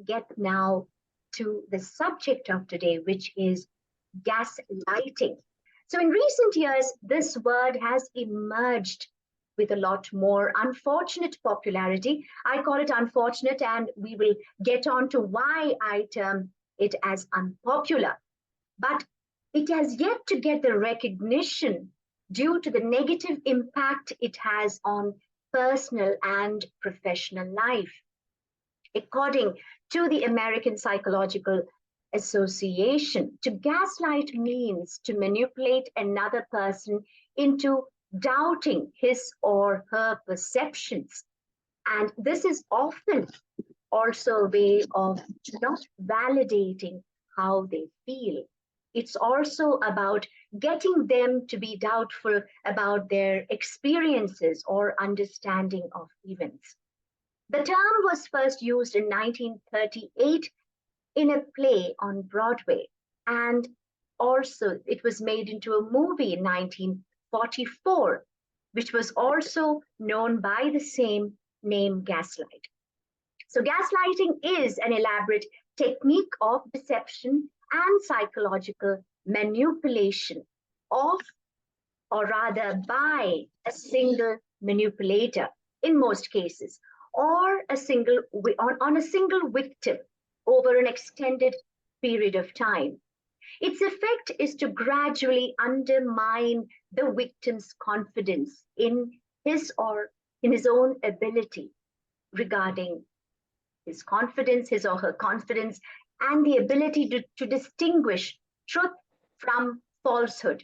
get now to the subject of today, which is gaslighting. So, in recent years, this word has emerged with a lot more unfortunate popularity. I call it unfortunate, and we will get on to why I term it as unpopular. But it has yet to get the recognition due to the negative impact it has on personal and professional life. According to the American Psychological Association, to gaslight means to manipulate another person into doubting his or her perceptions. And this is often also a way of not validating how they feel. It's also about getting them to be doubtful about their experiences or understanding of events. The term was first used in 1938 in a play on Broadway, and also it was made into a movie in 1944, which was also known by the same name, Gaslight. So, gaslighting is an elaborate technique of deception and psychological manipulation of, or rather by, a single manipulator in most cases, or on a single victim over an extended period of time. Its effect is to gradually undermine the victim's confidence in his own ability regarding his or her confidence, and the ability to distinguish truth from falsehood,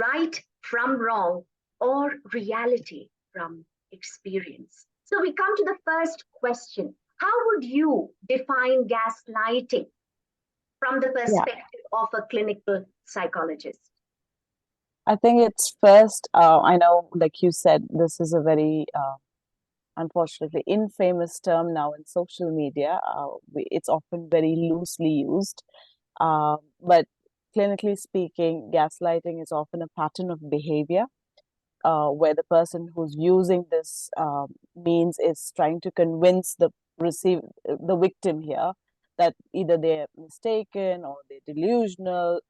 right from wrong, or reality from experience. So we come to the first question. How would you define gaslighting from the Yeah, perspective of a clinical psychologist? I think it's first, I know, like you said, this is a very, unfortunately, infamous term now in social media. It's often very loosely used. But clinically speaking, gaslighting is often a pattern of behavior where the person who's using this means is trying to convince the victim here that either they're mistaken or they're delusional.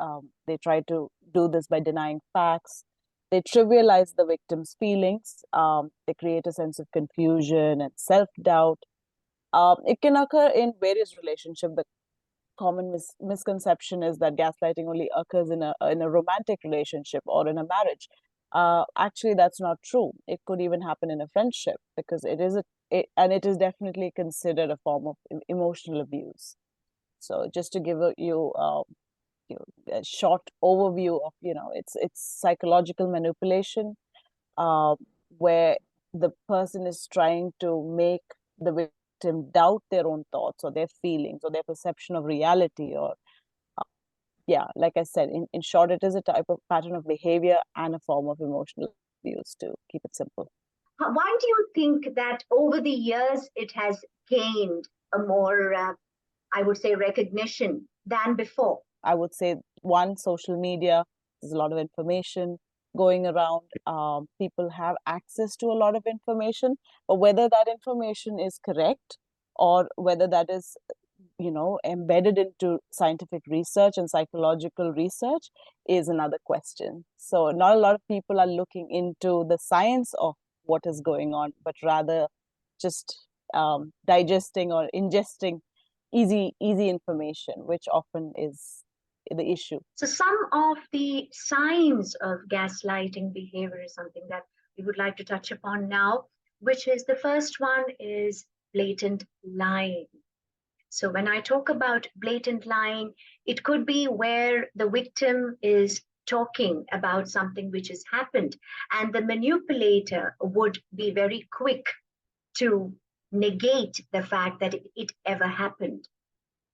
They try to do this by denying facts. They trivialize the victim's feelings. They create a sense of confusion and self-doubt. It can occur in various relationships. The common misconception is that gaslighting only occurs in a romantic relationship or in a marriage. Actually, that's not true. It could even happen in a friendship because it is definitely considered a form of emotional abuse. So just to give a short overview of, it's psychological manipulation, uh, where the person is trying to make the victim doubt their own thoughts or their feelings or their perception of reality. Or yeah, like I said, in short, it is a type of pattern of behavior and a form of emotional abuse, to keep it simple. Why do you think that over the years it has gained a more, I would say, recognition than before? I would say, one, social media, there's a lot of information going around. People have access to a lot of information, but whether that information is correct or whether that is, embedded into scientific research and psychological research is another question. So not a lot of people are looking into the science of what is going on, but rather just digesting or ingesting easy information, which often is the issue. So, some of the signs of gaslighting behavior is something that we would like to touch upon now, which is the first one is blatant lying. So, when I talk about blatant lying, it could be where the victim is talking about something which has happened, and the manipulator would be very quick to negate the fact that it ever happened.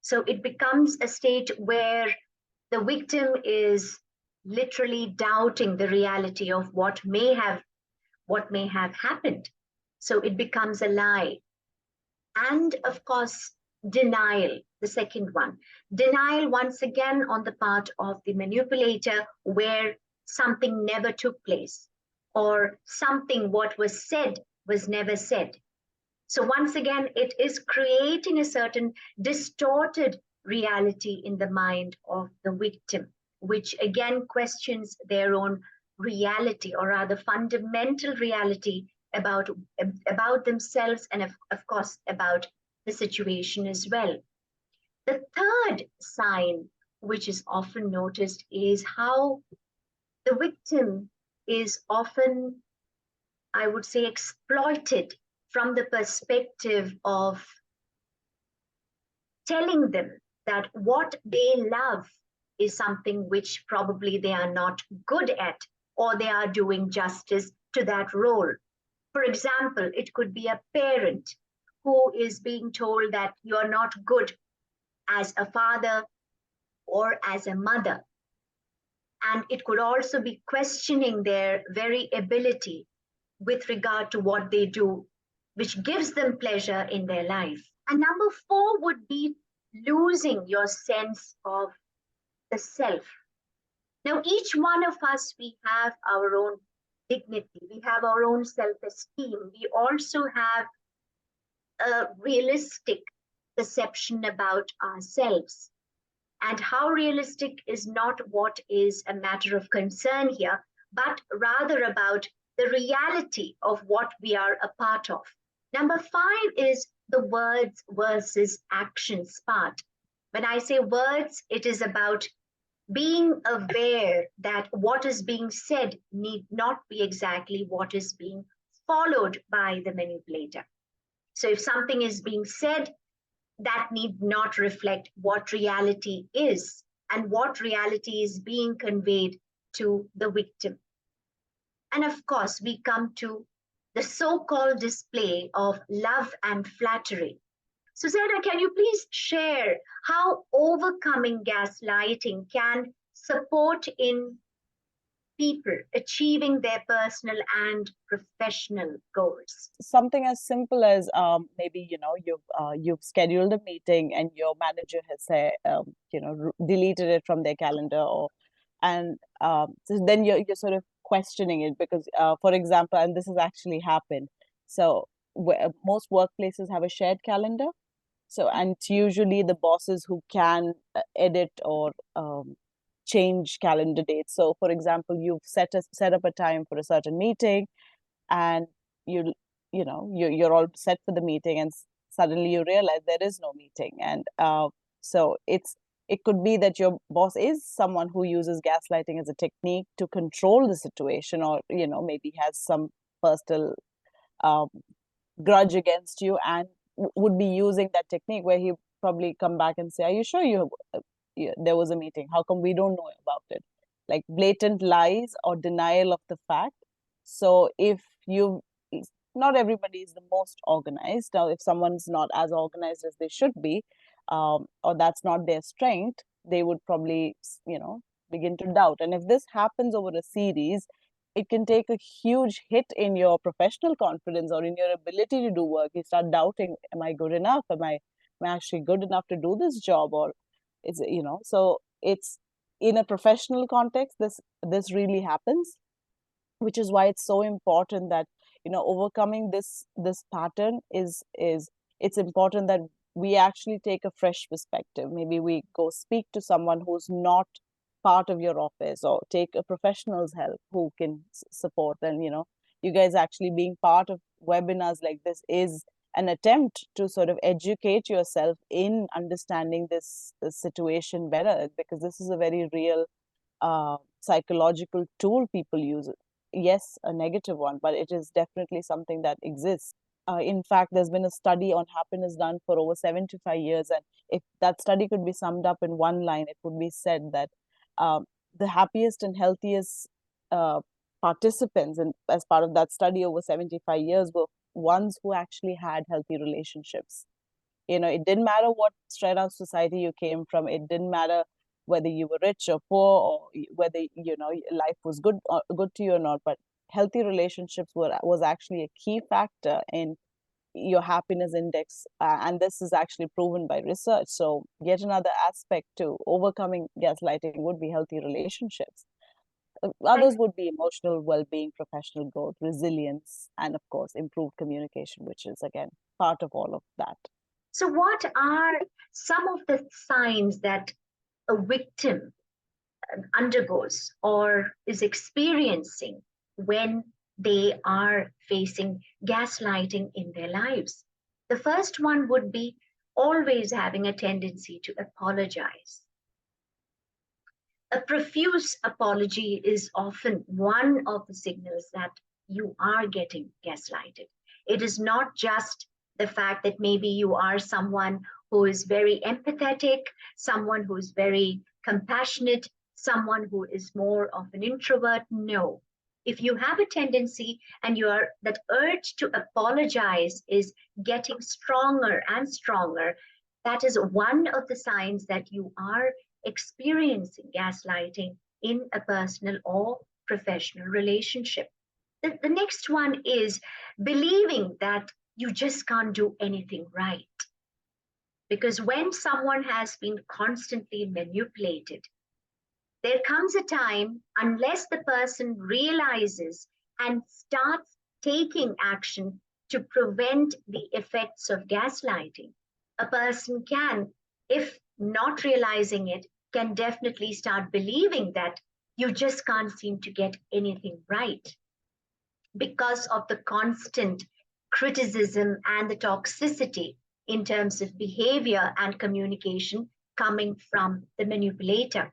So, it becomes a state where the victim is literally doubting the reality of what may have happened. So it becomes a lie. And of course, denial, the second one. Denial, once again, on the part of the manipulator, where something never took place or something what was said was never said. So once again, it is creating a certain distorted reality in the mind of the victim, which again questions their own reality, or rather fundamental reality about themselves, and of course about the situation as well. The third sign, which is often noticed, is how the victim is often, I would say, exploited from the perspective of telling them that what they love is something which probably they are not good at, or they are doing justice to that role. For example, it could be a parent who is being told that you're not good as a father or as a mother. And it could also be questioning their very ability with regard to what they do, which gives them pleasure in their life. And number four would be losing your sense of the self. Now, each one of us, we have our own dignity, we have our own self esteem, we also have a realistic perception about ourselves. And how realistic is not what is a matter of concern here, but rather about the reality of what we are a part of. Number five is the words versus actions part. When I say words, it is about being aware that what is being said need not be exactly what is being followed by the manipulator. So if something is being said, that need not reflect what reality is and what reality is being conveyed to the victim. And of course, we come to the so called display of love and flattery. Susanna, can you please share how overcoming gaslighting can support in people achieving their personal and professional goals? Something as simple as maybe you've scheduled a meeting and your manager has said deleted it from their calendar, or and so then you're sort of questioning it because for example, and this has actually happened, so most workplaces have a shared calendar. So, and it's usually the bosses who can edit or change calendar dates. So for example, you've set up a time for a certain meeting, and you you're all set for the meeting, and suddenly you realize there is no meeting. And so it could be that your boss is someone who uses gaslighting as a technique to control the situation, or maybe has some personal um, grudge against you, and would be using that technique where he probably come back and say, are you sure there was a meeting? How come we don't know about it? Like blatant lies or denial of the fact. So if you, not everybody is the most organized. Now, if someone's not as organized as they should be, or that's not their strength, they would probably, begin to doubt. And if this happens over a series, it can take a huge hit in your professional confidence or in your ability to do work. You start doubting, am I good enough? Am I actually good enough to do this job? Or so it's in a professional context, this really happens, which is why it's so important that overcoming this pattern is it's important that we actually take a fresh perspective. Maybe we go speak to someone who's not part of your office, or take a professional's help who can support. And you guys actually being part of webinars like this is an attempt to sort of educate yourself in understanding this situation better, because this is a very real psychological tool people use. Yes, a negative one, but it is definitely something that exists. In fact, there's been a study on happiness done for over 75 years. And if that study could be summed up in one line, it would be said that um, the happiest and healthiest uh, participants, and as part of that study over 75 years, were ones who actually had healthy relationships. It didn't matter what strata of society you came from. It didn't matter whether you were rich or poor, or whether life was good to you or not. But healthy relationships was actually a key factor in your happiness index, and this is actually proven by research. So yet another aspect to overcoming gaslighting would be healthy relationships. Others would be emotional well-being, professional growth, resilience, and of course improved communication, which is again part of all of that. So, what are some of the signs that a victim undergoes or is experiencing when they are facing gaslighting in their lives? The first one would be always having a tendency to apologize. A profuse apology is often one of the signals that you are getting gaslighted. It is not just the fact that maybe you are someone who is very empathetic, someone who is very compassionate, someone who is more of an introvert. No. If you have a tendency and that urge to apologize is getting stronger and stronger, that is one of the signs that you are experiencing gaslighting in a personal or professional relationship. The next one is believing that you just can't do anything right. Because when someone has been constantly manipulated, there comes a time, unless the person realizes and starts taking action to prevent the effects of gaslighting, a person can, if not realizing it, can definitely start believing that you just can't seem to get anything right because of the constant criticism and the toxicity in terms of behavior and communication coming from the manipulator.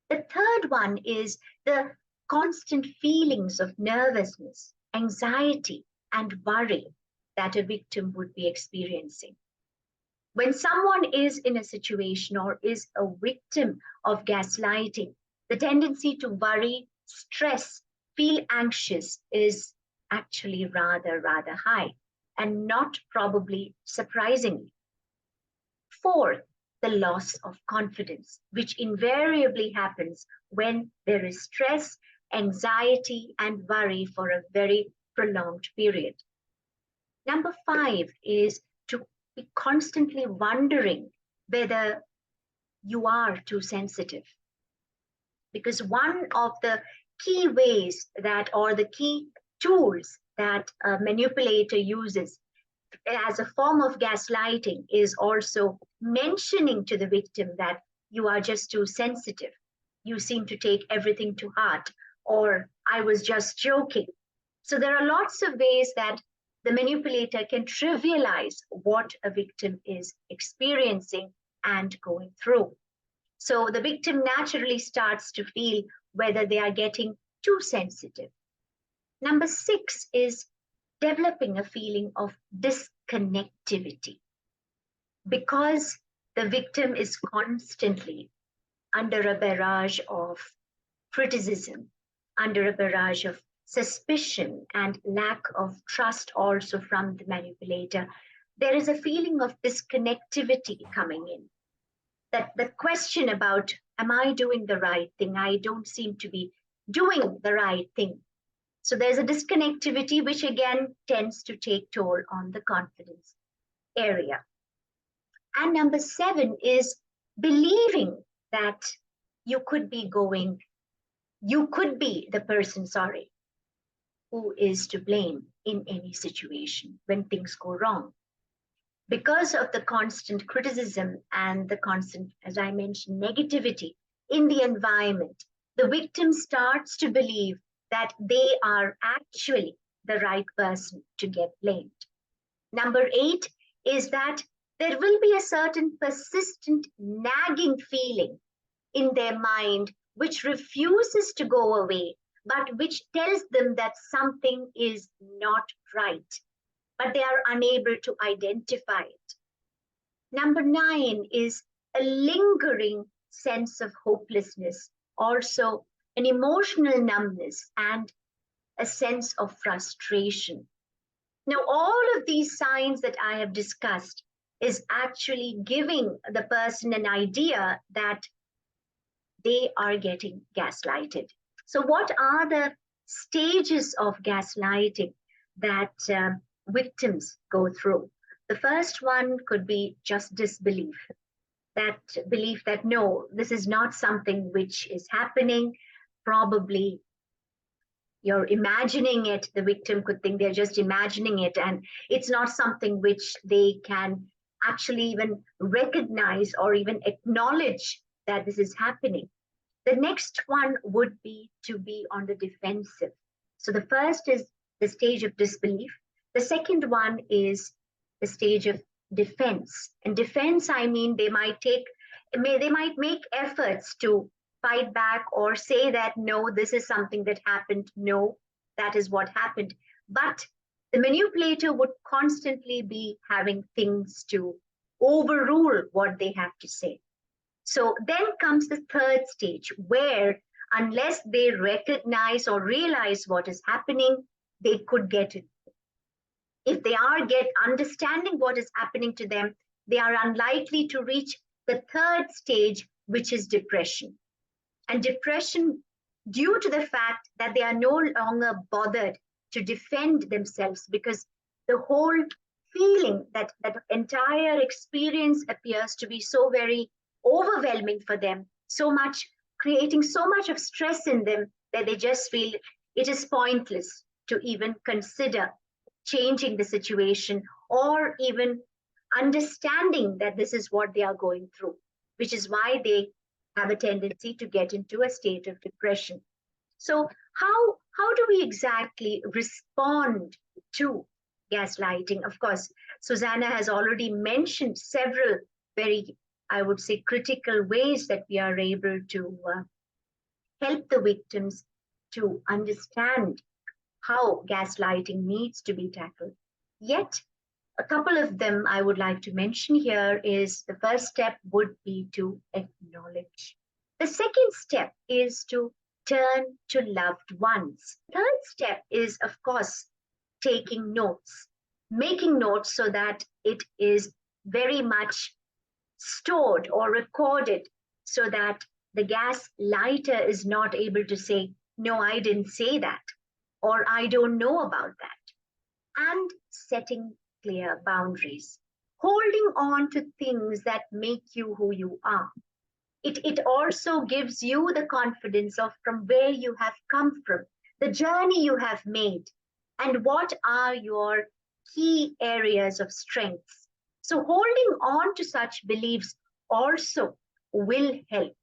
The third one is the constant feelings of nervousness, anxiety, and worry that a victim would be experiencing. When someone is in a situation or is a victim of gaslighting, the tendency to worry, stress, feel anxious is actually rather high, and not probably surprisingly. Fourth, the loss of confidence, which invariably happens when there is stress, anxiety, and worry for a very prolonged period. Number 5 is to be constantly wondering whether you are too sensitive. Because one of the key ways that, or the key tools that a manipulator uses as a form of gaslighting is also mentioning to the victim that you are just too sensitive. You seem to take everything to heart, or I was just joking. So there are lots of ways that the manipulator can trivialize what a victim is experiencing and going through. So the victim naturally starts to feel whether they are getting too sensitive. Number 6 is developing a feeling of disconnectivity because the victim is constantly under a barrage of criticism, under a barrage of suspicion and lack of trust also from the manipulator. There is a feeling of disconnectivity coming in. That the question about, am I doing the right thing? I don't seem to be doing the right thing. So there's a disconnectivity, which again tends to take toll on the confidence area. And number 7 is believing that you could be the person, who is to blame in any situation when things go wrong. Because of the constant criticism and the constant, as I mentioned, negativity in the environment, the victim starts to believe that they are actually the right person to get blamed. Number 8 is that there will be a certain persistent nagging feeling in their mind which refuses to go away, but which tells them that something is not right, but they are unable to identify it. Number 9 is a lingering sense of hopelessness, also an emotional numbness and a sense of frustration. Now, all of these signs that I have discussed is actually giving the person an idea that they are getting gaslighted. So, what are the stages of gaslighting that victims go through? The first one could be just disbelief, that belief that no, this is not something which is happening. Probably you're imagining it. The victim could think they're just imagining it, and it's not something which they can actually even recognize or even acknowledge that this is happening. The next one would be to be on the defensive. So the first is the stage of disbelief. The second one is the stage of defense. And defense, I mean, they might make efforts to fight back or say that no, this is something that happened. No, that is what happened. But the manipulator would constantly be having things to overrule what they have to say. So then comes the third stage where, unless they recognize or realize what is happening, they could get it. If they are get understanding what is happening to them, they are unlikely to reach the third stage, which is depression. And depression, due to the fact that they are no longer bothered to defend themselves, because the whole feeling, that entire experience appears to be so very overwhelming for them, so much creating so much of stress in them that they just feel it is pointless to even consider changing the situation or even understanding that this is what they are going through, which is why they have a tendency to get into a state of depression. So how do we exactly respond to gaslighting? Of course, Susanna has already mentioned several very, I would say, critical ways that we are able to help the victims to understand how gaslighting needs to be tackled. Yet, a couple of them I would like to mention here is the first step would be to acknowledge. The second step is to turn to loved ones. Third step is, of course, taking notes, making notes so that it is very much stored or recorded so that the gas lighter is not able to say, no, I didn't say that, or I don't know about that. And setting clear boundaries, holding on to things that make you who you are. It also gives you the confidence of from where you have come from, the journey you have made, and what are your key areas of strengths. So holding on to such beliefs also will help.